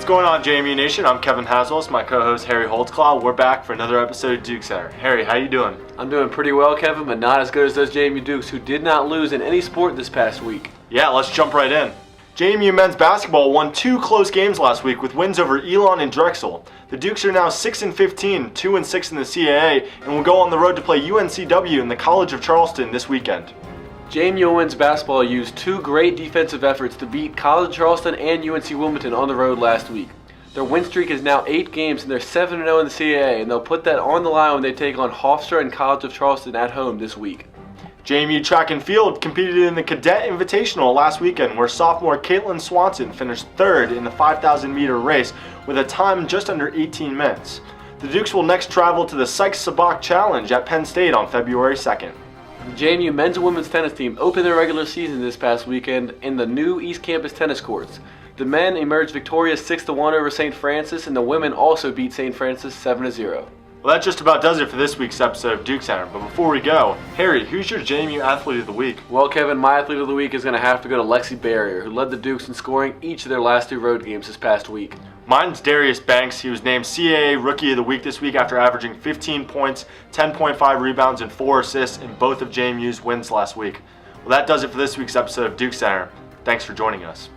What's going on, JMU Nation? I'm Kevin Haswell. It's my co-host Harry Holtzclaw. We're back for another episode of DukesCenter. Harry, how you doing? I'm doing pretty well, Kevin, but not as good as those JMU Dukes who did not lose in any sport this past week. Yeah, let's jump right in. JMU men's basketball won 2 close games last week with wins over Elon and Drexel. The Dukes are now 6-15, 2-6 in the CAA, and will go on the road to play UNCW in the College of Charleston this weekend. JMU men's basketball used 2 great defensive efforts to beat College of Charleston and UNC Wilmington on the road last week. Their win streak is now 8 games, and they're 7-0 in the CAA, and they'll put that on the line when they take on Hofstra and College of Charleston at home this week. JMU track and field competed in the Cadet Invitational last weekend, where sophomore Caitlin Swanson finished 3rd in the 5,000-meter race with a time just under 18 minutes. The Dukes will next travel to the Sykes-Sabak Challenge at Penn State on February 2nd. The JMU men's and women's tennis team opened their regular season this past weekend in the new East Campus tennis courts. The men emerged victorious 6-1 over St. Francis, and the women also beat St. Francis 7-0. Well, that just about does it for this week's episode of DukesCenter. But before we go, Harry, who's your JMU Athlete of the Week? Well, Kevin, my Athlete of the Week is going to have to go to Lexi Barrier, who led the Dukes in scoring each of their last 2 road games this past week. Mine's Darius Banks. He was named CAA Rookie of the Week this week after averaging 15 points, 10.5 rebounds, and 4 assists in both of JMU's wins last week. Well, that does it for this week's episode of DukesCenter. Thanks for joining us.